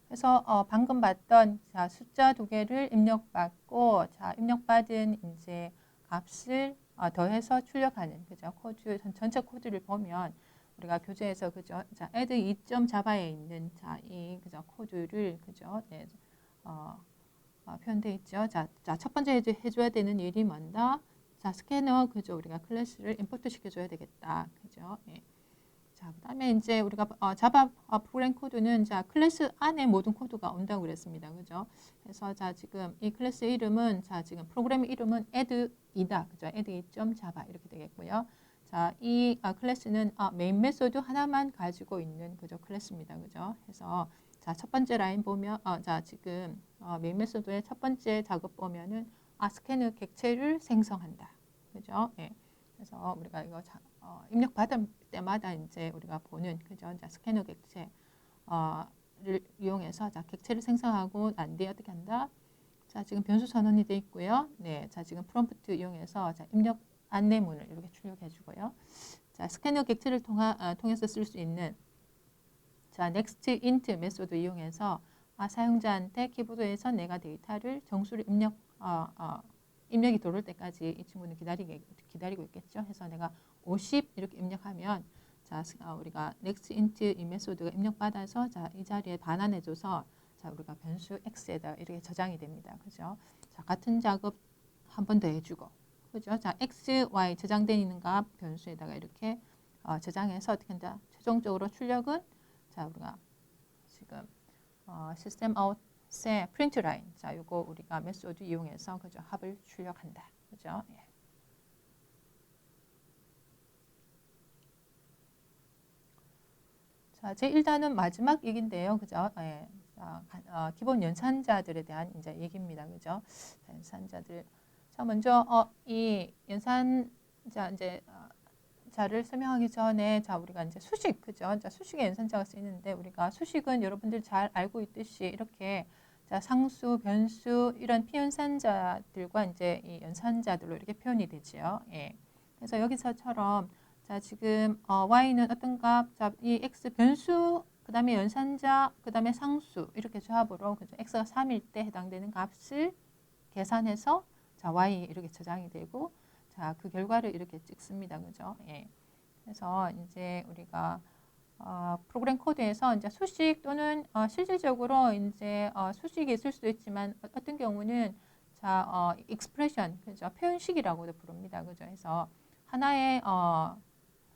그래서 방금 봤던 자, 숫자 두 개를 입력받고 자, 입력받은 이제 값을 더해서 출력하는 그죠? 코드 전체 코드를 보면 우리가 교재에서 그죠? 자, add 2.java에 있는 자, 이 그죠? 코드를 그죠? 네. 표현되어 있죠. 자, 첫 번째 해줘야 되는 일이 뭔가? 자, 스캐너 그죠? 우리가 클래스를 임포트 시켜줘야 되겠다. 그죠? 예. 자, 그다음에 이제 우리가 자바 프로그램 코드는 자 클래스 안에 모든 코드가 온다고 그랬습니다. 그죠? 그래서 자 지금 이 클래스 이름은 자 지금 프로그램 이름은 add이다. 그죠? add.java 이렇게 되겠고요. 자, 이 클래스는 메인 메소드 하나만 가지고 있는 그죠? 클래스입니다. 그죠? 그래서 자, 첫 번째 라인 보면 자 지금 메인 메소드의 첫 번째 작업 보면은 스캐너 객체를 생성한다. 그죠? 예. 그래서 우리가 이거 입력 받을 때마다 이제 우리가 보는 그죠? 자, 스캐너 객체를 이용해서 자, 객체를 생성하고 난 뒤에 어떻게 한다? 자, 지금 변수 선언이 되어 있고요. 네, 자, 지금 프롬프트 이용해서 자, 입력 안내문을 이렇게 출력해 주고요. 자, 스캐너 객체를 통해서 쓸 수 있는 자, next int 메소드 이용해서 사용자한테 키보드에서 내가 데이터를 정수를 입력이 들어올 때까지 이 친구는 기다리고 있겠죠. 해서 내가 50 이렇게 입력하면 자, 우리가 next int 이 메소드가 입력받아서 자, 이 자리에 반환해줘서 자, 우리가 변수 x에다 이렇게 저장이 됩니다. 그죠? 자, 같은 작업 한 번 더 해주고, 그죠? 자, x, y 저장되어 있는 값 변수에다가 이렇게 저장해서 어떻게 한다? 최종적으로 출력은 자, 우리가 지금 시스템 아웃의 프린트 라인. 자, 요거 우리가 메소드 이용해서 그죠? 합을 출력한다. 그죠? 예. 자, 제 1단은 마지막 얘기인데요. 그죠? 예. 자, 기본 연산자들에 대한 이제 얘기입니다. 그죠? 자, 연산자들. 자, 먼저 이 연산자 이제 자를 설명하기 전에 자 우리가 이제 수식 그죠? 자 수식의 연산자가 쓰이는데 우리가 수식은 여러분들 잘 알고 있듯이 이렇게 자 상수, 변수 이런 피연산자들과 이제 이 연산자들로 이렇게 표현이 되지요. 예. 그래서 여기서처럼 자 지금 y는 어떤 값? 자 이 x 변수 그다음에 연산자 그다음에 상수 이렇게 조합으로 그죠? x가 3일 때 해당되는 값을 계산해서 자 y 이렇게 저장이 되고 자, 그 결과를 이렇게 찍습니다. 그죠? 예. 그래서 이제 우리가 프로그램 코드에서 이제 수식 또는 실질적으로 이제 수식이 있을 수도 있지만 어떤 경우는 자, expression, 그죠? 표현식이라고도 부릅니다. 그죠? 그래서 하나의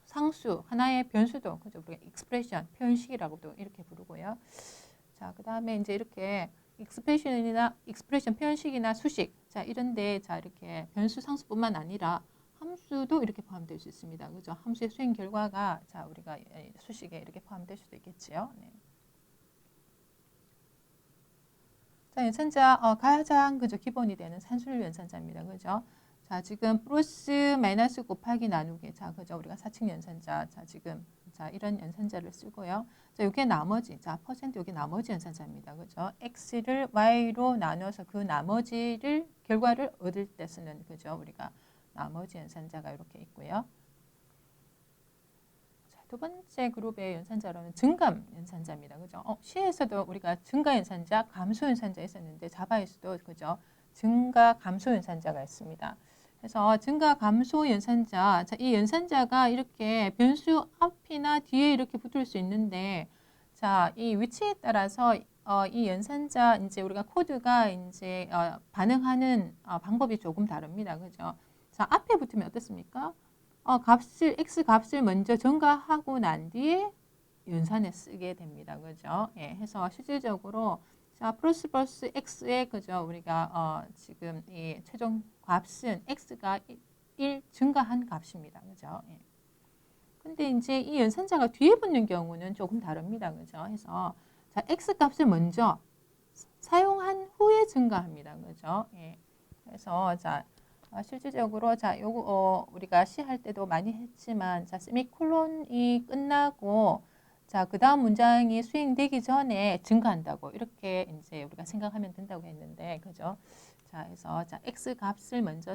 상수, 하나의 변수도 그죠? 우리가 expression, 표현식이라고도 이렇게 부르고요. 자, 그다음에 이제 이렇게 익스프레션 표현식이나 수식 자 이런데 자 이렇게 변수 상수뿐만 아니라 함수도 이렇게 포함될 수 있습니다. 그죠? 함수의 수행 결과가 자 우리가 수식에 이렇게 포함될 수도 있겠지요. 네. 자 연산자 가장 그죠 기본이 되는 산술 연산자입니다. 그죠? 자 지금 플러스 마이너스 곱하기 나누기 자 그죠? 우리가 사칙 연산자 자 지금 자 이런 연산자를 쓰고요. 자 이게 나머지 자 퍼센트 여기 나머지 연산자입니다. 그죠? x를 y로 나눠서 그 나머지를 결과를 얻을 때 쓰는 그죠? 우리가 나머지 연산자가 이렇게 있고요. 자, 두 번째 그룹의 연산자로는 증감 연산자입니다. 그죠? C에서도 우리가 증가 연산자, 감소 연산자 있었는데 자바에서도 그죠? 증가 감소 연산자가 있습니다. 그래서 증가 감소 연산자, 자, 이 연산자가 이렇게 변수 앞이나 뒤에 이렇게 붙을 수 있는데, 자, 이 위치에 따라서 이 연산자 이제 우리가 코드가 이제 반응하는 방법이 조금 다릅니다. 그죠? 자, 앞에 붙으면 어떻습니까? x 값을 먼저 증가하고 난 뒤에 연산에 쓰게 됩니다. 그죠? 예, 해서 실질적으로 자, 플러스 x에 그죠? 우리가 지금 이 최종 값은 x가 1 증가한 값입니다. 그죠? 예. 근데 이제 이 연산자가 뒤에 붙는 경우는 조금 다릅니다. 그죠? 해서 자, x 값을 먼저 사용한 후에 증가합니다. 그죠? 예. 그래서 자, 실질적으로 자, 요거 우리가 시 할 때도 많이 했지만 자, 세미콜론이 끝나고 자, 그 다음 문장이 수행되기 전에 증가한다고 이렇게 이제 우리가 생각하면 된다고 했는데, 그죠? 자, 그래서 자, x 값을 먼저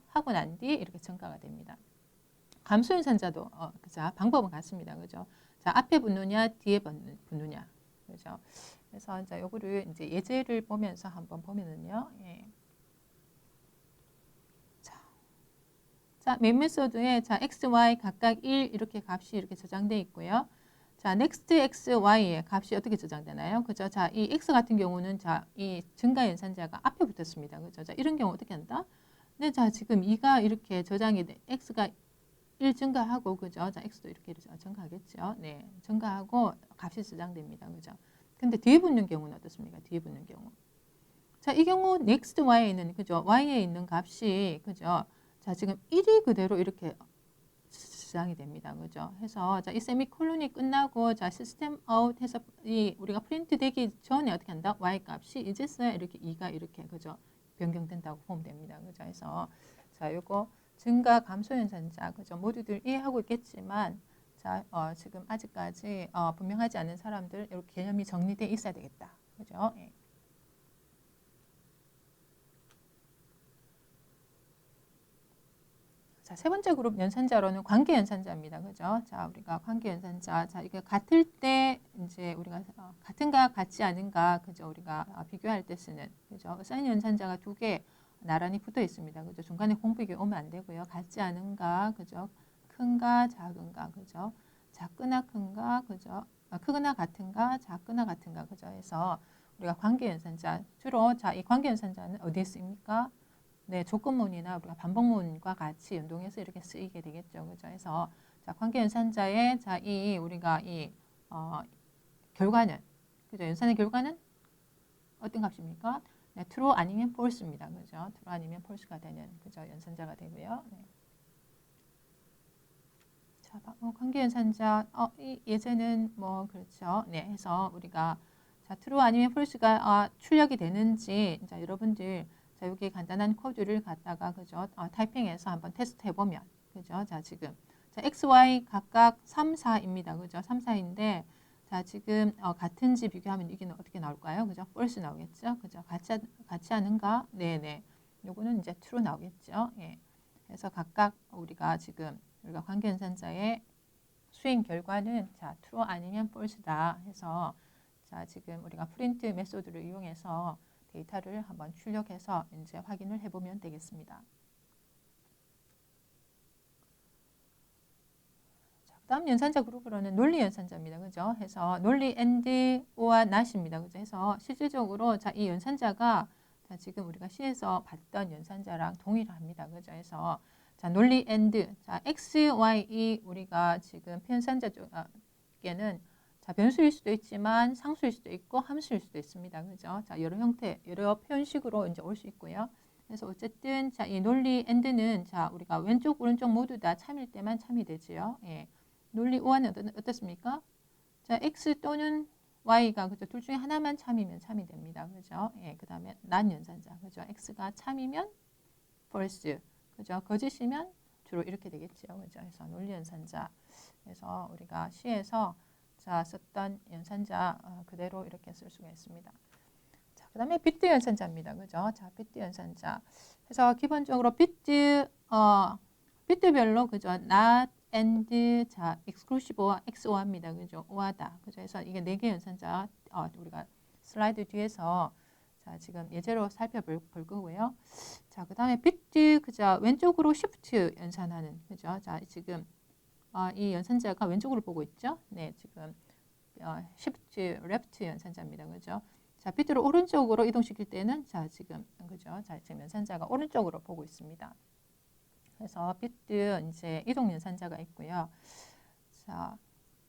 하고 난 뒤 이렇게 증가가 됩니다. 감소연산자도 그죠? 방법은 같습니다. 그죠? 자, 앞에 붙느냐, 뒤에 붙느냐, 그죠? 그래서 이제 요거를 이제 예제를 보면서 한번 보면은요. 예. 자, 메인 메소드에 자, x, y 각각 1 이렇게 값이 이렇게 저장되어 있고요. 자, next x, y의 값이 어떻게 저장되나요? 그죠? 자, 이 x 같은 경우는 자, 이 증가 연산자가 앞에 붙었습니다. 그죠? 자, 이런 경우 어떻게 한다? 네, 자, 지금 2가 이렇게 저장이 돼. x가 1 증가하고, 그죠? 자, x도 이렇게 증가하겠죠. 네, 증가하고 값이 저장됩니다. 그죠? 근데 뒤에 붙는 경우는 어떻습니까? 뒤에 붙는 경우. 자, 이 경우 next y에는 그죠? y에 있는 값이 그죠? 자, 지금 1이 그대로 이렇게 저장이 됩니다. 그죠? 해서 자, 이 세미콜론이 끝나고 자, 시스템 아웃 해서 이 우리가 프린트 되기 전에 어떻게 한다? y 값이 이제서야 이렇게 2가 이렇게 그죠? 변경된다고 보면 됩니다. 그죠? 해서 자, 요거 증가 감소 연산자 그죠? 모두들 이해하고 있겠지만 자, 지금 아직까지 분명하지 않은 사람들 이렇게 개념이 정리돼 있어야 되겠다. 그죠? 예. 자, 세 번째 그룹 연산자로는 관계 연산자입니다. 그죠? 자, 우리가 관계 연산자. 자, 이게 같을 때 이제 우리가 같은가 같지 않은가 그죠? 우리가 비교할 때 쓰는 그죠? 사인 연산자가 두 개 나란히 붙어 있습니다. 그죠? 중간에 공백이 오면 안 되고요. 같지 않은가 그죠? 큰가 작은가 그죠? 작거나 큰가 그죠? 크거나 같은가 작거나 같은가 그죠? 해서 우리가 관계 연산자 주로 자, 이 관계 연산자는 어디에 쓰입니까? 네, 조건문이나 우리가 반복문과 같이 연동해서 이렇게 쓰이게 되겠죠. 그죠? 그래서 자, 관계연산자의 자, 이 우리가 이 결과는 그죠? 연산의 결과는 어떤 값입니까? 네, true 아니면 false입니다. 그죠? true 아니면 false가 되는 그죠? 연산자가 되고요. 네. 자, 관계연산자 이 예제는 뭐 그렇죠. 네, 해서 우리가 자, true 아니면 false가 출력이 되는지 자, 여러분들 자, 여기 간단한 코드를 갖다가 그죠? 타이핑해서 한번 테스트 해보면 그죠? 자, 지금 자, x, y 각각 3, 4입니다. 그죠? 3, 4인데 자, 지금 같은지 비교하면 이게 어떻게 나올까요? 그죠? false 나오겠죠? 그죠? 같지 않은가? 네, 네. 요거는 이제 true 나오겠죠? 예. 그래서 각각 우리가 지금 우리가 관계연산자의 수행 결과는 자, true 아니면 false다 해서 자, 지금 우리가 프린트 메소드를 이용해서 데이터를 한번 출력해서 이제 확인을 해보면 되겠습니다. 자, 다음 연산자 그룹으로는 논리 연산자입니다. 그죠? 해서 논리 and or not입니다. 그죠? 해서 실질적으로 자, 이 연산자가 자, 지금 우리가 시에서 봤던 연산자랑 동일합니다. 그죠? 해서 자, 논리 and 자, x, y 우리가 지금 편산자 쪽에는 자, 변수일 수도 있지만 상수일 수도 있고 함수일 수도 있습니다. 그죠? 자, 여러 형태, 여러 표현식으로 이제 올 수 있고요. 그래서 어쨌든 자, 이 논리 and는 자, 우리가 왼쪽 오른쪽 모두 다 참일 때만 참이 되지요. 예. 논리 오와는 어떻습니까? 자, x 또는 y가 그죠? 둘 중에 하나만 참이면 참이 됩니다. 그죠? 예. 그다음에 난 연산자. 그죠? x가 참이면 false. 그죠? 거짓이면 true 이렇게 되겠죠. 그죠? 그래서 논리 연산자. 그래서 우리가 시에서 자, 썼던 연산자 그대로 이렇게 쓸 수가 있습니다. 자, 그다음에 비트 연산자입니다. 그죠? 자, 비트 연산자. 그래서 기본적으로 비트별로 그죠? not and 자, exclusive와 XOR입니다. 그죠? OR다. 그죠? 그래서 이게 4개 연산자 우리가 슬라이드 뒤에서 자, 지금 예제로 살펴볼 거고요. 자, 그다음에 비트 그죠? 왼쪽으로 shift 연산하는 그죠? 자, 지금 이 연산자가 왼쪽으로 보고 있죠. 네, 지금 shift left 연산자입니다. 그죠? 자, 비트를 오른쪽으로 이동시킬 때는 자, 지금 그죠? 자, 지금 연산자가 오른쪽으로 보고 있습니다. 그래서 비트 이제 이동 연산자가 있고요. 자,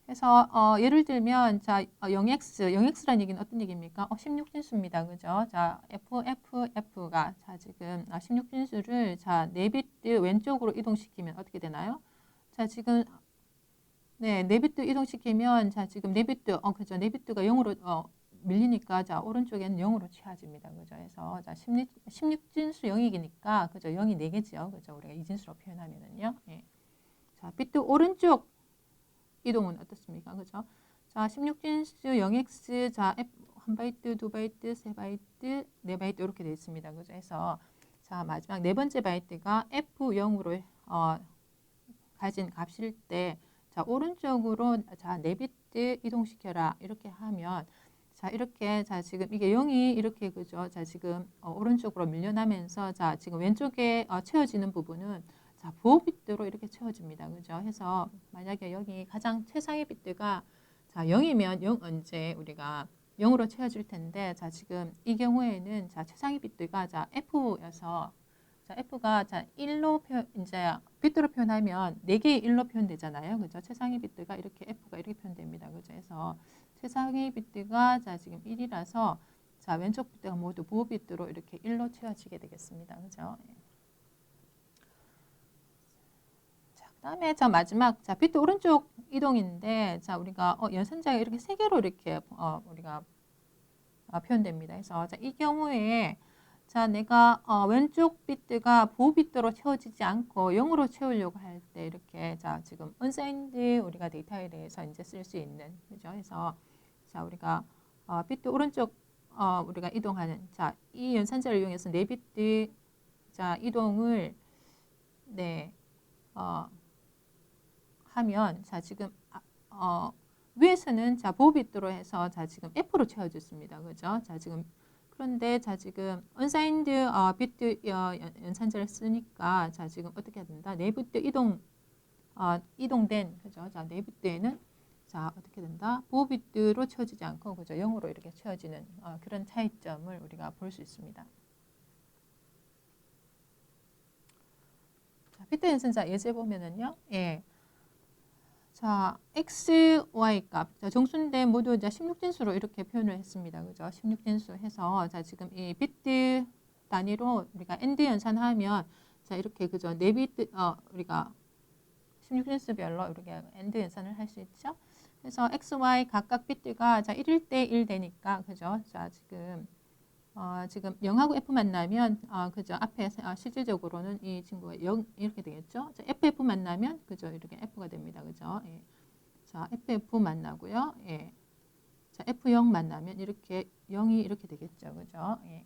해서 예를 들면 자, 0x라는 얘기는 어떤 얘기입니까? 16진수입니다. 그죠? 자, FFF가 자, 지금 16진수를 자, 4비트 왼쪽으로 이동시키면 어떻게 되나요? 자, 지금 네, 4비트 이동시키면 자, 지금 4비트 그죠? 4비트가 0으로 밀리니까 자, 오른쪽에는 0으로 취해집니다. 그죠? 그래서 자, 16진수 영역이니까 그죠? 0이 4개죠. 그죠? 우리가 이진수로 표현하면은요. 예. 자, 비트 오른쪽 이동은 어떻습니까? 그죠? 자, 16진수 0x, 자, F 1바이트, 2바이트, 3바이트, 4바이트 이렇게 되어 있습니다. 그죠? 해서 자, 마지막 네 번째 바이트가 F0으로 가진 값일 때 자, 오른쪽으로 자, 4비트 이동시켜라. 이렇게 하면 자, 이렇게 자, 지금 이게 0이 이렇게 그죠? 자, 지금 오른쪽으로 밀려나면서 자, 지금 왼쪽에 채워지는 부분은 자, 부호 비트로 이렇게 채워집니다. 그죠? 해서 만약에 여기 가장 최상의 비트가 자, 0이면 0 언제 우리가 0으로 채워질 텐데 자, 지금 이 경우에는 자, 최상의 비트가 자, F여서 자, F가 자, 1로 이제 비트로 표현하면 4개의 1로 표현되잖아요. 그죠? 최상위 비트가 이렇게 F가 이렇게 표현됩니다. 그죠? 그래서 최상위 비트가 자, 지금 1이라서 자, 왼쪽 비트가 모두 부호 비트로 이렇게 1로 채워지게 되겠습니다. 그죠? 자, 그다음에 자, 마지막 자, 비트 오른쪽 이동인데 자, 우리가 연산자가 이렇게 3개로 이렇게 우리가 표현됩니다. 그래서 자, 이 경우에 자, 내가 왼쪽 비트가 부호 비트로 채워지지 않고 0으로 채우려고 할 때 이렇게 자, 지금 unsigned 우리가 데이터에 대해서 이제 쓸 수 있는 그죠? 그래서 자, 우리가 비트 오른쪽 우리가 이동하는 자, 이 연산자를 이용해서 4비트 자, 이동을 네, 하면 자, 지금 위에서는 자, 부호 비트로 해서 자, 지금 F로 채워졌습니다. 그죠? 자, 지금 그런데 자, 지금 unsigned 비트 연산자를 쓰니까 자, 지금 어떻게 해야 된다? 4비트 이동된 그죠? 자, 4비트에는 자, 어떻게 된다? 부호 비트로 채워지지 않고 그죠? 0으로 이렇게 채워지는 그런 차이점을 우리가 볼 수 있습니다. 자, 비트 연산자 예제 보면은요. 예. 자, x, y 값. 자, 정수인데 모두 이제 16진수로 이렇게 표현을 했습니다. 그죠? 16진수 해서 자, 지금 이 비트 단위로 우리가 엔드 연산하면 자, 이렇게 그죠? 4비트 우리가 16진수별로 이렇게 엔드 연산을 할 수 있죠? 그래서 x, y 각각 비트가 자, 1일 때 1 되니까 그죠? 자, 지금 0하고 F 만나면 그죠? 앞에 실질적으로는 이 친구가 0 이렇게 되겠죠? 자, FF 만나면 그죠? 이렇게 F가 됩니다. 그죠? 예. 자, FF 만나고요. 예. 자, F0 만나면 이렇게 0이 이렇게 되겠죠. 그죠? 예.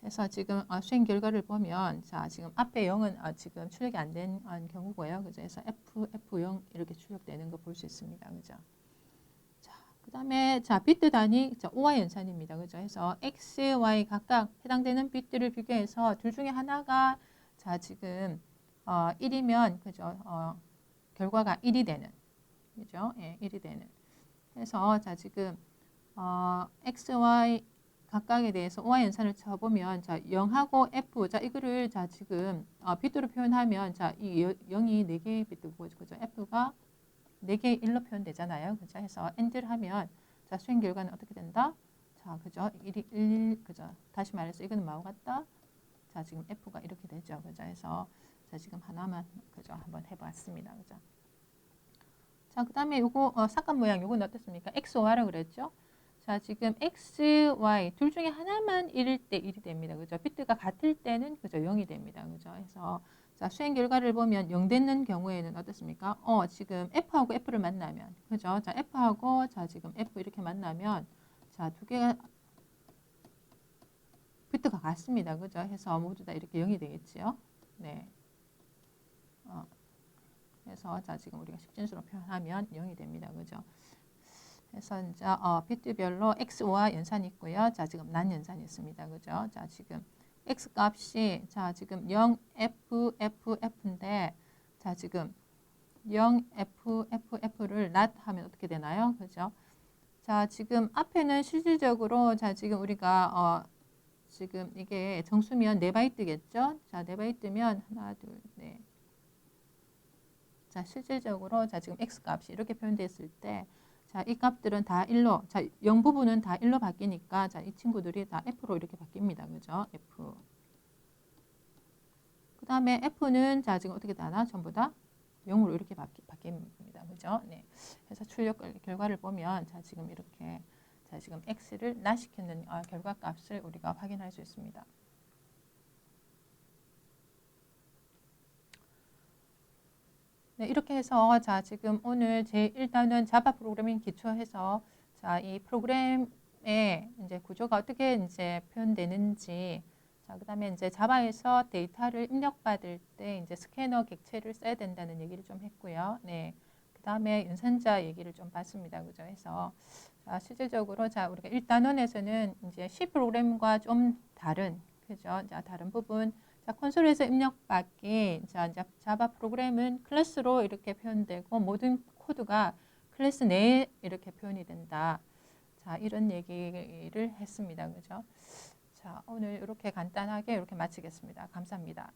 그래서 지금 수행 결과를 보면 자, 지금 앞에 0은 지금 출력이 안 된 경우고요. 그죠? 그래서 F0 이렇게 출력되는 거 볼 수 있습니다. 그죠? 그 다음에 자, 비트 단위 자, O와 연산입니다. 그죠? 해서 X, Y 각각 해당되는 비트를 비교해서 둘 중에 하나가 자, 지금 1이면 그죠? 결과가 1이 되는 그죠? 예, 1이 되는. 그래서 자, 지금 X, Y 각각에 대해서 O와 연산을 쳐보면 자, 0하고 F 자, 이거를 자, 지금 비트로 표현하면 자, 이 0이 4개의 비트고 그죠? F가 4개의 1로 표현되잖아요. 그죠? 해서 AND를 하면 자, 수행 결과는 어떻게 된다? 자, 그죠? 1, 그죠? 다시 말해서 이거는 뭐와 같다? 자, 지금 F가 이렇게 되죠. 그죠? 해서 자, 지금 하나만 그죠? 한번 해봤습니다. 그죠? 자, 그 다음에 요거 삭감 모양 요건 어떻습니까? X, Y라고 그랬죠? 자, 지금 X, Y 둘 중에 하나만 1일 때 1이 됩니다. 그죠? 비트가 같을 때는 그죠? 0이 됩니다. 그죠? 해서 자, 수행 결과를 보면 0 되는 경우에는 어떻습니까? 지금 F하고 F를 만나면 그죠? 자, F하고 자, 지금 F 이렇게 만나면 자, 두 개가 비트가 같습니다. 그죠? 해서 모두 다 이렇게 0이 되겠지요. 네. 그래서 자, 지금 우리가 식진수로 표현하면 0이 됩니다. 그죠? 그래서 이제 비트별로 X와 연산이 있고요. 자, 지금 난 연산이 있습니다. 그죠? 자, 지금 X 값이 자, 지금 0, F, F, F인데 자, 지금 0, F, F, F를 not 하면 어떻게 되나요? 그죠? 자, 지금 앞에는 실질적으로 자, 지금 우리가 지금 이게 정수면 4바이트겠죠? 자, 4바이트면 하나, 둘, 넷. 자, 실질적으로 자, 지금 X 값이 이렇게 표현됐을 때 자, 이 값들은 다 1로, 자, 0 부분은 다 1로 바뀌니까, 자, 이 친구들이 다 F로 이렇게 바뀝니다. 그죠? F. 그 다음에 F는, 자, 지금 어떻게 되나? 전부 다 0으로 이렇게 바뀝니다. 그죠? 네. 그래서 출력 결과를 보면, 자, 지금 이렇게, 자, 지금 X를 낫시키는 결과 값을 우리가 확인할 수 있습니다. 네, 이렇게 해서 자 지금 오늘 일단은 자바 프로그래밍 기초해서 자 이 프로그램의 이제 구조가 어떻게 이제 표현되는지 자 그다음에 이제 자바에서 데이터를 입력받을 때 이제 스캐너 객체를 써야 된다는 얘기를 좀 했고요. 네. 그다음에 연산자 얘기를 좀 봤습니다. 그죠? 해서 자 실질적으로 자 우리가 1단원에서는 이제 C 프로그램과 좀 다른 그죠? 자 다른 부분 자, 콘솔에서 입력받기. 자, 이제 자바 프로그램은 클래스로 이렇게 표현되고 모든 코드가 클래스 내에 이렇게 표현이 된다. 자, 이런 얘기를 했습니다. 그죠? 자, 오늘 이렇게 간단하게 이렇게 마치겠습니다. 감사합니다.